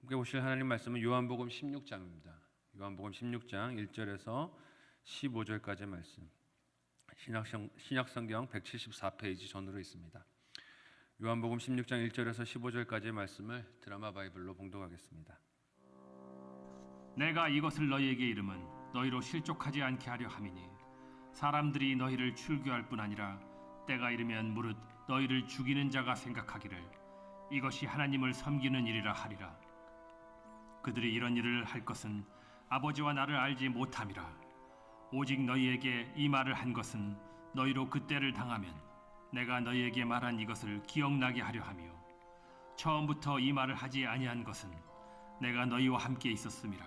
함께 보실 하나님 말씀은 요한복음 16장입니다. 요한복음 16장 1절에서 15절까지의 말씀. 신약성경 174페이지 전으로 있습니다. 요한복음 16장 1절에서 15절까지의 말씀을 드라마 바이블로 봉독하겠습니다. 내가 이것을 너희에게 이름은 너희로 실족하지 않게 하려 함이니 사람들이 너희를 출교할 뿐 아니라 때가 이르면 무릇 너희를 죽이는 자가 생각하기를 이것이 하나님을 섬기는 일이라 하리라. 그들이 이런 일을 할 것은 아버지와 나를 알지 못함이라. 오직 너희에게 이 말을 한 것은 너희로 그때를 당하면 내가 너희에게 말한 이것을 기억나게 하려 함이요 처음부터 이 말을 하지 아니한 것은 내가 너희와 함께 있었음이라.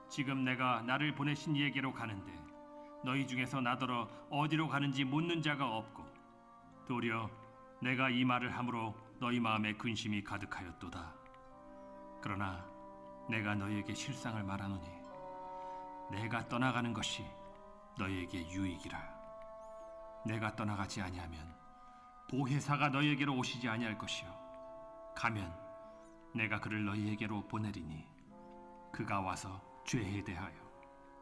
지금 내가 나를 보내신 이에게로 가는데 너희 중에서 나더러 어디로 가는지 묻는 자가 없고 도리어 내가 이 말을 함으로 너희 마음에 근심이 가득하였도다. 그러나 내가 너희에게 실상을 말하노니 내가 떠나가는 것이 너희에게 유익이라. 내가 떠나가지 아니하면 보혜사가 너희에게로 오시지 아니할 것이요 가면 내가 그를 너희에게로 보내리니 그가 와서 죄에 대하여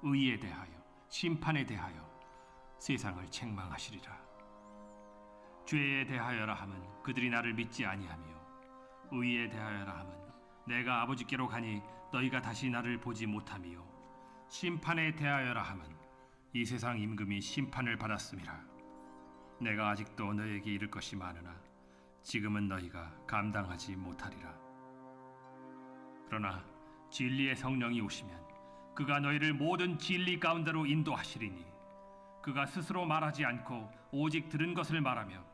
의에 대하여 심판에 대하여 세상을 책망하시리라. 죄에 대하여라 함은 그들이 나를 믿지 아니하며 의에 대하여라 함은 내가 아버지께로 가니 너희가 다시 나를 보지 못함이요 심판에 대하여라 함은 이 세상 임금이 심판을 받았음이라. 내가 아직도 너희에게 이를 것이 많으나 지금은 너희가 감당하지 못하리라. 그러나 진리의 성령이 오시면 그가 너희를 모든 진리 가운데로 인도하시리니 그가 스스로 말하지 않고 오직 들은 것을 말하며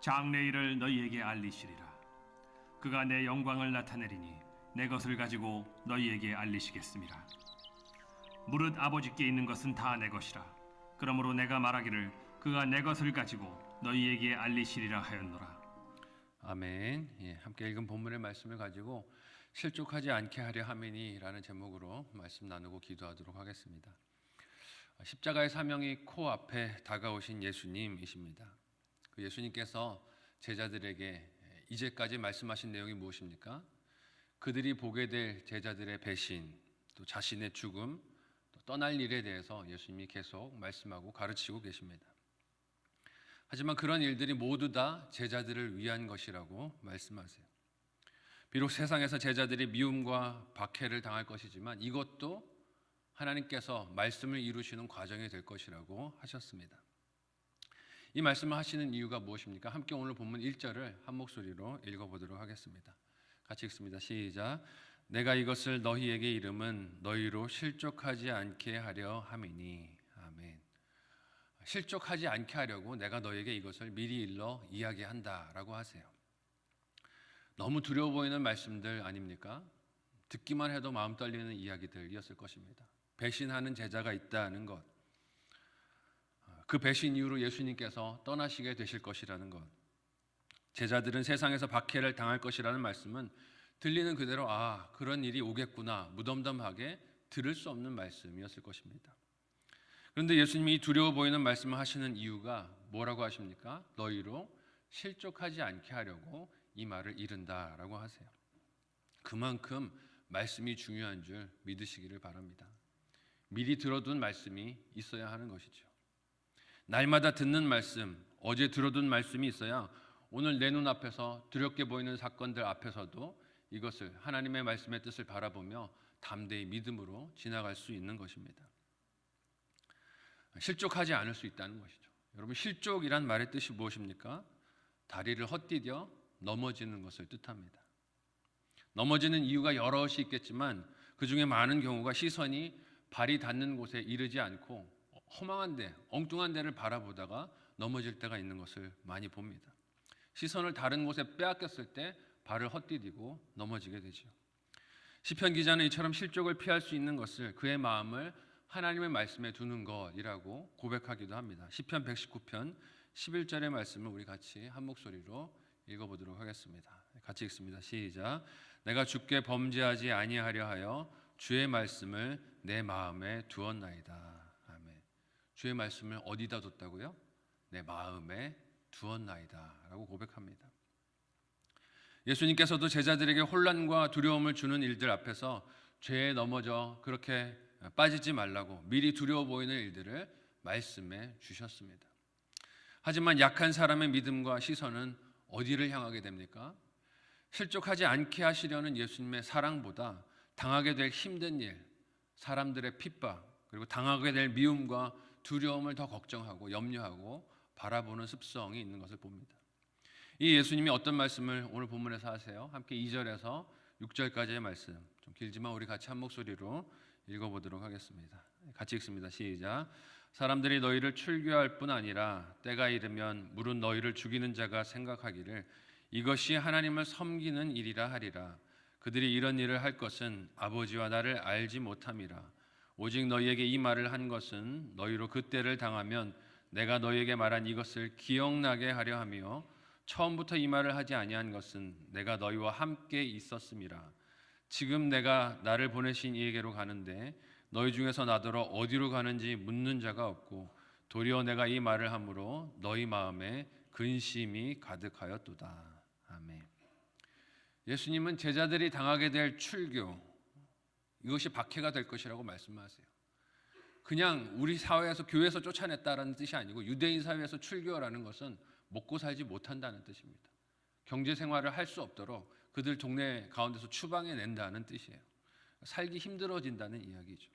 장래일을 너희에게 알리시리라. 그가 내 영광을 나타내리니 내 것을 가지고 너희에게 알리시겠음이라. 무릇 아버지께 있는 것은 다 내 것이라. 그러므로 내가 말하기를 그가 내 것을 가지고 너희에게 알리시리라 하였노라. 아멘. 함께 읽은 본문의 말씀을 가지고 실족하지 않게 하려 함이니라는 제목으로 말씀 나누고 기도하도록 하겠습니다. 십자가의 사명이 코앞에 다가오신 예수님이십니다. 그 예수님께서 제자들에게 이제까지 말씀하신 내용이 무엇입니까? 그들이 보게 될 제자들의 배신, 또 자신의 죽음, 또 떠날 일에 대해서 예수님이 계속 말씀하고 가르치고 계십니다. 하지만 그런 일들이 모두 다 제자들을 위한 것이라고 말씀하세요. 비록 세상에서 제자들이 미움과 박해를 당할 것이지만 이것도 하나님께서 말씀을 이루시는 과정이 될 것이라고 하셨습니다. 이 말씀을 하시는 이유가 무엇입니까? 함께 오늘 본문 1절을 한 목소리로 읽어보도록 하겠습니다. 같이 읽습니다. 시작. 내가 이것을 너희에게 이름은 너희로 실족하지 않게 하려 함이니. 아멘. 실족하지 않게 하려고 내가 너에게 이것을 미리 일러 이야기한다라고 하세요. 너무 두려워 보이는 말씀들 아닙니까? 듣기만 해도 마음 떨리는 이야기들이었을 것입니다. 배신하는 제자가 있다는 것, 그 배신 이후로 예수님께서 떠나시게 되실 것이라는 것, 제자들은 세상에서 박해를 당할 것이라는 말씀은 들리는 그대로 그런 일이 오겠구나 무덤덤하게 들을 수 없는 말씀이었을 것입니다. 그런데 예수님이 두려워 보이는 말씀을 하시는 이유가 뭐라고 하십니까? 너희로 실족하지 않게 하려고 이 말을 이른다라고 하세요. 그만큼 말씀이 중요한 줄 믿으시기를 바랍니다. 미리 들어둔 말씀이 있어야 하는 것이죠. 날마다 듣는 말씀, 어제 들어둔 말씀이 있어야 오늘 내 눈앞에서 두렵게 보이는 사건들 앞에서도 이것을 하나님의 말씀의 뜻을 바라보며 담대히 믿음으로 지나갈 수 있는 것입니다. 실족하지 않을 수 있다는 것이죠. 여러분, 실족이란 말의 뜻이 무엇입니까? 다리를 헛디뎌 넘어지는 것을 뜻합니다. 넘어지는 이유가 여럿이 있겠지만 그 중에 많은 경우가 시선이 발이 닿는 곳에 이르지 않고 허망한 데, 엉뚱한 데를 바라보다가 넘어질 때가 있는 것을 많이 봅니다. 시선을 다른 곳에 빼앗겼을 때 발을 헛디디고 넘어지게 되죠. 시편 기자는 이처럼 실족을 피할 수 있는 것을 그의 마음을 하나님의 말씀에 두는 것이라고 고백하기도 합니다. 시편 119편 11절의 말씀을 우리 같이 한 목소리로 읽어보도록 하겠습니다. 같이 읽습니다. 시작. 내가 주께 범죄하지 아니하려 하여 주의 말씀을 내 마음에 두었나이다. 아멘. 주의 말씀을 어디다 뒀다고요? 내 마음에 두었나이다 라고 고백합니다. 예수님께서도 제자들에게 혼란과 두려움을 주는 일들 앞에서 죄에 넘어져 그렇게 빠지지 말라고 미리 두려워 보이는 일들을 말씀해 주셨습니다. 하지만 약한 사람의 믿음과 시선은 어디를 향하게 됩니까? 실족하지 않게 하시려는 예수님의 사랑보다 당하게 될 힘든 일, 사람들의 핍박, 그리고 당하게 될 미움과 두려움을 더 걱정하고 염려하고 바라보는 습성이 있는 것을 봅니다. 이 예수님이 어떤 말씀을 오늘 본문에서 하세요? 함께 2절에서 6절까지의 말씀, 좀 길지만 우리 같이 한 목소리로 읽어보도록 하겠습니다. 같이 읽습니다. 시작. 사람들이 너희를 출교할 뿐 아니라 때가 이르면 물은 너희를 죽이는 자가 생각하기를 이것이 하나님을 섬기는 일이라 하리라. 그들이 이런 일을 할 것은 아버지와 나를 알지 못함이라. 오직 너희에게 이 말을 한 것은 너희로 그때를 당하면 내가 너희에게 말한 이것을 기억나게 하려 하며 처음부터 이 말을 하지 아니한 것은 내가 너희와 함께 있었음이라. 지금 내가 나를 보내신 이에게로 가는데 너희 중에서 나더러 어디로 가는지 묻는 자가 없고 도리어 내가 이 말을 함으로 너희 마음에 근심이 가득하였도다. 아멘. 예수님은 제자들이 당하게 될 출교, 이것이 박해가 될 것이라고 말씀하세요. 그냥 우리 사회에서 교회에서 쫓아냈다라는 뜻이 아니고 유대인 사회에서 출교라는 것은 먹고 살지 못한다는 뜻입니다. 경제 생활을 할 수 없도록 그들 동네 가운데서 추방해 낸다는 뜻이에요. 살기 힘들어진다는 이야기죠.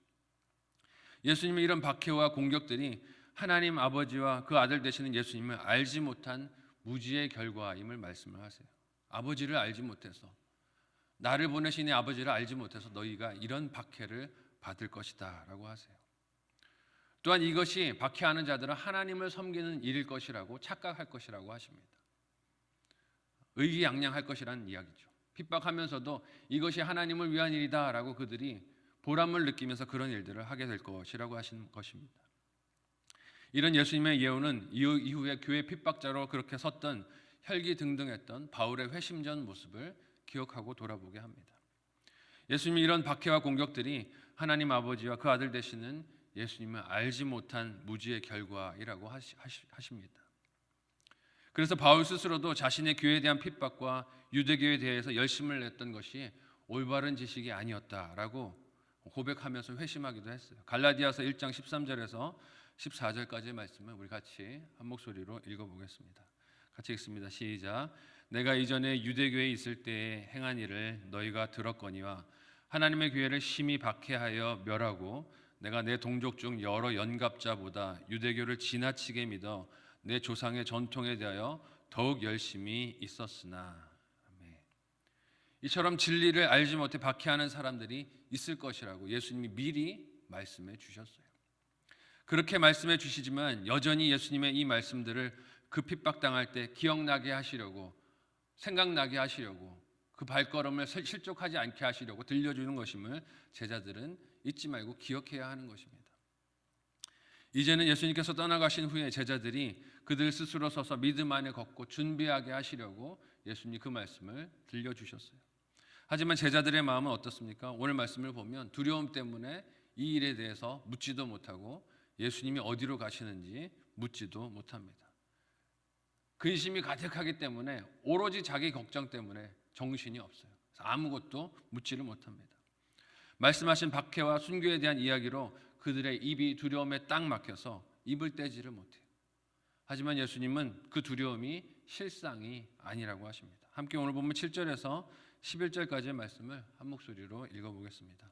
예수님의 이런 박해와 공격들이 하나님 아버지와 그 아들 되시는 예수님을 알지 못한 무지의 결과임을 말씀을 하세요. 아버지를 알지 못해서, 나를 보내신 이 아버지를 알지 못해서 너희가 이런 박해를 받을 것이다 라고 하세요. 또한 이것이 박해하는 자들은 하나님을 섬기는 일일 것이라고 착각할 것이라고 하십니다. 의기양양할 것이라는 이야기죠. 핍박하면서도 이것이 하나님을 위한 일이다 라고 그들이 보람을 느끼면서 그런 일들을 하게 될 것이라고 하신 것입니다. 이런 예수님의 예언은 이후에 교회 핍박자로 그렇게 섰던 혈기등등했던 바울의 회심전 모습을 기억하고 돌아보게 합니다. 예수님이 이런 박해와 공격들이 하나님 아버지와 그 아들 되시는 예수님을 알지 못한 무지의 결과이라고 하십니다. 그래서 바울 스스로도 자신의 교회에 대한 핍박과 유대교에 대해서 열심을 냈던 것이 올바른 지식이 아니었다라고 고백하면서 회심하기도 했어요. 갈라디아서 1장 13절에서 14절까지의 말씀을 우리 같이 한 목소리로 읽어보겠습니다. 같이 읽습니다. 시작. 내가 이전에 유대교에 있을 때에 행한 일을 너희가 들었거니와 하나님의 교회를 심히 박해하여 멸하고 내가 내 동족 중 여러 연갑자보다 유대교를 지나치게 믿어 내 조상의 전통에 대하여 더욱 열심히 있었으나. 아멘. 이처럼 진리를 알지 못해 박해하는 사람들이 있을 것이라고 예수님이 미리 말씀해 주셨어요. 그렇게 말씀해 주시지만 여전히 예수님의 이 말씀들을 그 핍박당할 때 기억나게 하시려고, 생각나게 하시려고, 그 발걸음을 실족하지 않게 하시려고 들려주는 것임을 제자들은 잊지 말고 기억해야 하는 것입니다. 이제는 예수님께서 떠나가신 후에 제자들이 그들 스스로 서서 믿음 안에 걷고 준비하게 하시려고 예수님이 그 말씀을 들려주셨어요. 하지만 제자들의 마음은 어떻습니까? 오늘 말씀을 보면 두려움 때문에 이 일에 대해서 묻지도 못하고 예수님이 어디로 가시는지 묻지도 못합니다. 근심이 가득하기 때문에 오로지 자기 걱정 때문에 정신이 없어요. 아무것도 묻지를 못합니다. 말씀하신 박해와 순교에 대한 이야기로 그들의 입이 두려움에 딱 막혀서 입을 떼지를 못해요. 하지만 예수님은 그 두려움이 실상이 아니라고 하십니다. 함께 오늘 보면 7절에서 11절까지의 말씀을 한 목소리로 읽어보겠습니다.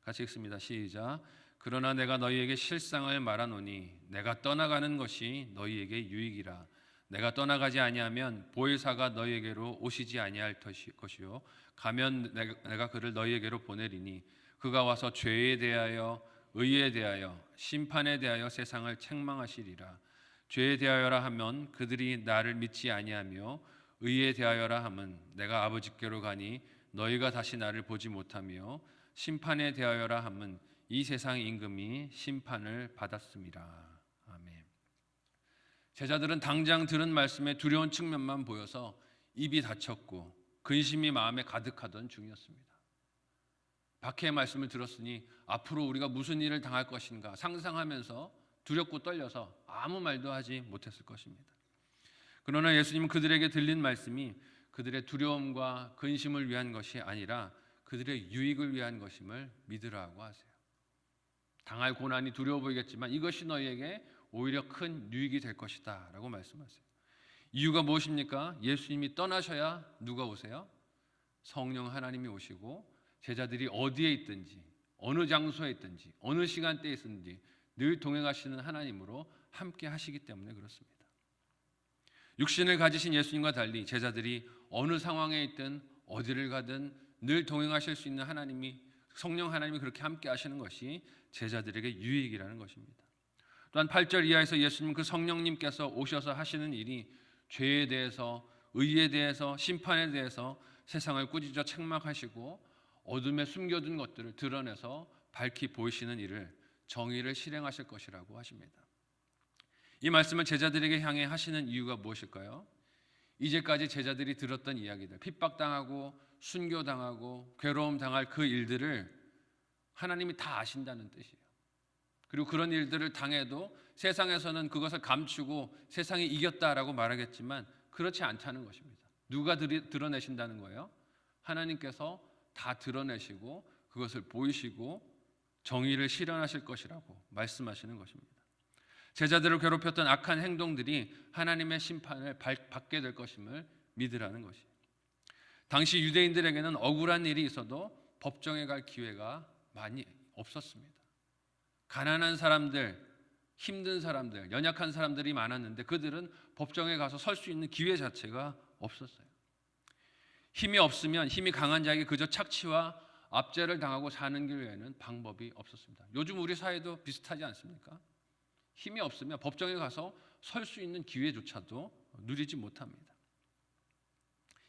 같이 읽습니다. 시작. 그러나 내가 너희에게 실상을 말하노니 내가 떠나가는 것이 너희에게 유익이라. 내가 떠나가지 아니하면 보혜사가 너희에게로 오시지 아니할 것이요 가면 내가 그를 너희에게로 보내리니 그가 와서 죄에 대하여 의에 대하여 심판에 대하여 세상을 책망하시리라. 죄에 대하여라 하면 그들이 나를 믿지 아니하며 의에 대하여라 함은 내가 아버지께로 가니 너희가 다시 나를 보지 못하며 심판에 대하여라 함은 이 세상 임금이 심판을 받았음이라. 아멘. 제자들은 당장 들은 말씀에 두려운 측면만 보여서 입이 닫혔고 근심이 마음에 가득하던 중이었습니다. 박해의 말씀을 들었으니 앞으로 우리가 무슨 일을 당할 것인가 상상하면서 두렵고 떨려서 아무 말도 하지 못했을 것입니다. 그러나 예수님은 그들에게 들린 말씀이 그들의 두려움과 근심을 위한 것이 아니라 그들의 유익을 위한 것임을 믿으라고 하세요. 당할 고난이 두려워 보이겠지만 이것이 너희에게 오히려 큰 유익이 될 것이다 라고 말씀하세요. 이유가 무엇입니까? 예수님이 떠나셔야 누가 오세요? 성령 하나님이 오시고 제자들이 어디에 있든지 어느 장소에 있든지 어느 시간대에 있든지 늘 동행하시는 하나님으로 함께 하시기 때문에 그렇습니다. 육신을 가지신 예수님과 달리 제자들이 어느 상황에 있든 어디를 가든 늘 동행하실 수 있는 하나님이, 성령 하나님이 그렇게 함께 하시는 것이 제자들에게 유익이라는 것입니다. 또한 8절 이하에서 예수님 그 성령님께서 오셔서 하시는 일이 죄에 대해서, 의에 대해서, 심판에 대해서 세상을 꾸짖어 책망하시고 어둠에 숨겨둔 것들을 드러내서 밝히 보이시는 일을, 정의를 실행하실 것이라고 하십니다. 이 말씀을 제자들에게 향해 하시는 이유가 무엇일까요? 이제까지 제자들이 들었던 이야기들, 핍박당하고 순교당하고 괴로움 당할 그 일들을 하나님이 다 아신다는 뜻이에요. 그리고 그런 일들을 당해도 세상에서는 그것을 감추고 세상이 이겼다라고 말하겠지만 그렇지 않다는 것입니다. 누가 드러내신다는 거예요? 하나님께서 다 드러내시고 그것을 보이시고 정의를 실현하실 것이라고 말씀하시는 것입니다. 제자들을 괴롭혔던 악한 행동들이 하나님의 심판을 받게 될 것임을 믿으라는 것이에요. 당시 유대인들에게는 억울한 일이 있어도 법정에 갈 기회가 많이 없었습니다. 가난한 사람들, 힘든 사람들, 연약한 사람들이 많았는데 그들은 법정에 가서 설 수 있는 기회 자체가 없었어요. 힘이 없으면 힘이 강한 자에게 그저 착취와 압제를 당하고 사는 길 외에는 방법이 없었습니다. 요즘 우리 사회도 비슷하지 않습니까? 힘이 없으면 법정에 가서 설 수 있는 기회조차도 누리지 못합니다.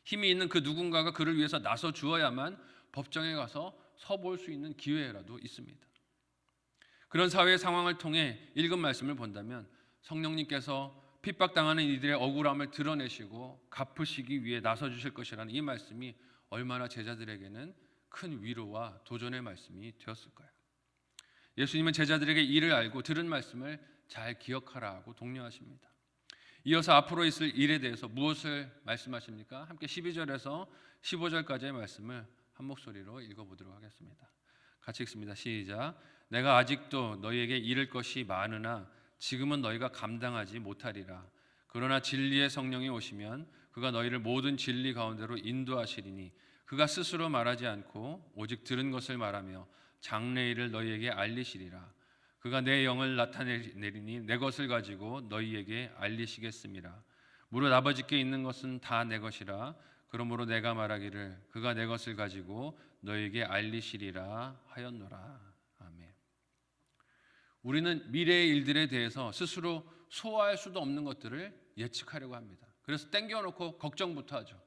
힘이 있는 그 누군가가 그를 위해서 나서 주어야만 법정에 가서 서볼 수 있는 기회라도 있습니다. 그런 사회의 상황을 통해 읽은 말씀을 본다면 성령님께서 핍박당하는 이들의 억울함을 드러내시고 갚으시기 위해 나서 주실 것이라는 이 말씀이 얼마나 제자들에게는 큰 위로와 도전의 말씀이 되었을까요? 예수님은 제자들에게 이를 알고 들은 말씀을 잘 기억하라고 독려하십니다. 이어서 앞으로 있을 일에 대해서 무엇을 말씀하십니까? 함께 12절에서 15절까지의 말씀을 한 목소리로 읽어보도록 하겠습니다. 같이 읽습니다. 시작. 내가 아직도 너희에게 이를 것이 많으나 지금은 너희가 감당하지 못하리라. 그러나 진리의 성령이 오시면 그가 너희를 모든 진리 가운데로 인도하시리니 그가 스스로 말하지 않고 오직 들은 것을 말하며 장래일을 너희에게 알리시리라. 그가 내 영을 나타내리니 내 것을 가지고 너희에게 알리시겠음이라. 무릇 아버지께 있는 것은 다 내 것이라. 그러므로 내가 말하기를 그가 내 것을 가지고 너희에게 알리시리라 하였노라. 아멘. 우리는 미래의 일들에 대해서 스스로 소화할 수도 없는 것들을 예측하려고 합니다. 그래서 땡겨놓고 걱정부터 하죠.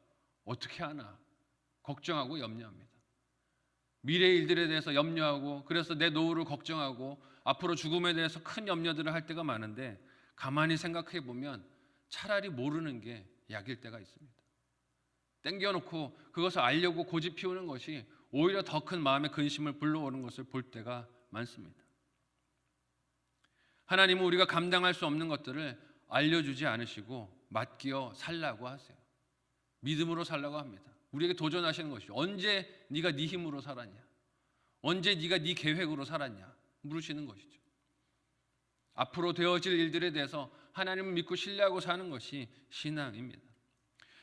어떻게 하나 걱정하고 염려합니다. 미래의 일들에 대해서 염려하고 그래서 내 노후를 걱정하고 앞으로 죽음에 대해서 큰 염려들을 할 때가 많은데 가만히 생각해 보면 차라리 모르는 게 약일 때가 있습니다. 땡겨놓고 그것을 알려고 고집 피우는 것이 오히려 더 큰 마음의 근심을 불러오는 것을 볼 때가 많습니다. 하나님은 우리가 감당할 수 없는 것들을 알려주지 않으시고 맡겨 살라고 하세요. 믿음으로 살라고 합니다. 우리에게 도전하시는 것이죠. 언제 네가 네 힘으로 살았냐? 언제 네가 네 계획으로 살았냐? 물으시는 것이죠. 앞으로 되어질 일들에 대해서 하나님을 믿고 신뢰하고 사는 것이 신앙입니다.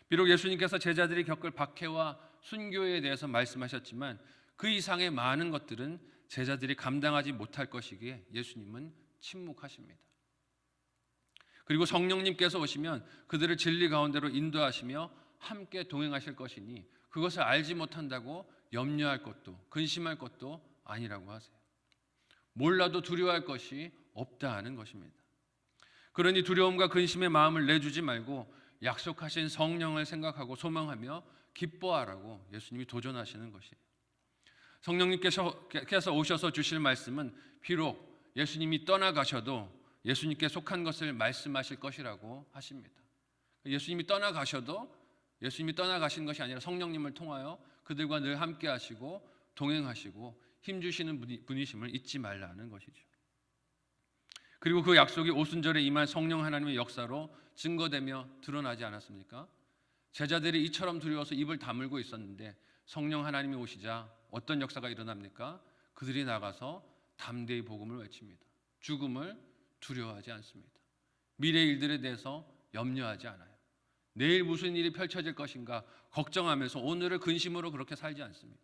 비록 예수님께서 제자들이 겪을 박해와 순교에 대해서 말씀하셨지만 그 이상의 많은 것들은 제자들이 감당하지 못할 것이기에 예수님은 침묵하십니다. 그리고 성령님께서 오시면 그들을 진리 가운데로 인도하시며 함께 동행하실 것이니 그것을 알지 못한다고 염려할 것도 근심할 것도 아니라고 하세요. 몰라도 두려워할 것이 없다 하는 것입니다. 그러니 두려움과 근심의 마음을 내주지 말고 약속하신 성령을 생각하고 소망하며 기뻐하라고 예수님이 도전하시는 것이에요. 성령님께서 오셔서 주실 말씀은 비록 예수님이 떠나가셔도 예수님께 속한 것을 말씀하실 것이라고 하십니다. 예수님이 떠나가셔도 예수님이 떠나가신 것이 아니라 성령님을 통하여 그들과 늘 함께 하시고 동행하시고 힘주시는 분이심을 잊지 말라는 것이죠. 그리고 그 약속이 오순절에 임한 성령 하나님의 역사로 증거되며 드러나지 않았습니까? 제자들이 이처럼 두려워서 입을 다물고 있었는데 성령 하나님이 오시자 어떤 역사가 일어납니까? 그들이 나가서 담대히 복음을 외칩니다. 죽음을 두려워하지 않습니다. 미래 일들에 대해서 염려하지 않아요. 내일 무슨 일이 펼쳐질 것인가 걱정하면서 오늘을 근심으로 그렇게 살지 않습니다.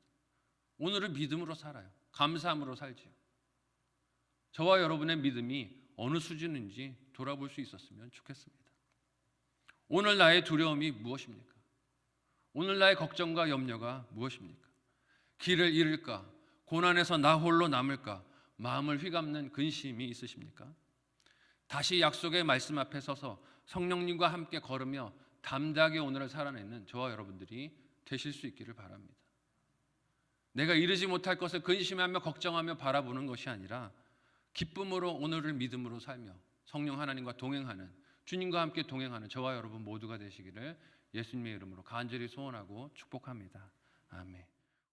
오늘을 믿음으로 살아요. 감사함으로 살지요. 저와 여러분의 믿음이 어느 수준인지 돌아볼 수 있었으면 좋겠습니다. 오늘 나의 두려움이 무엇입니까? 오늘 나의 걱정과 염려가 무엇입니까? 길을 잃을까? 고난에서 나 홀로 남을까? 마음을 휘감는 근심이 있으십니까? 다시 약속의 말씀 앞에 서서 성령님과 함께 걸으며 담대하게 오늘을 살아내는 저와 여러분들이 되실 수 있기를 바랍니다. 내가 이루지 못할 것을 근심하며 걱정하며 바라보는 것이 아니라 기쁨으로 오늘을 믿음으로 살며 성령 하나님과 동행하는, 주님과 함께 동행하는 저와 여러분 모두가 되시기를 예수님의 이름으로 간절히 소원하고 축복합니다. 아멘.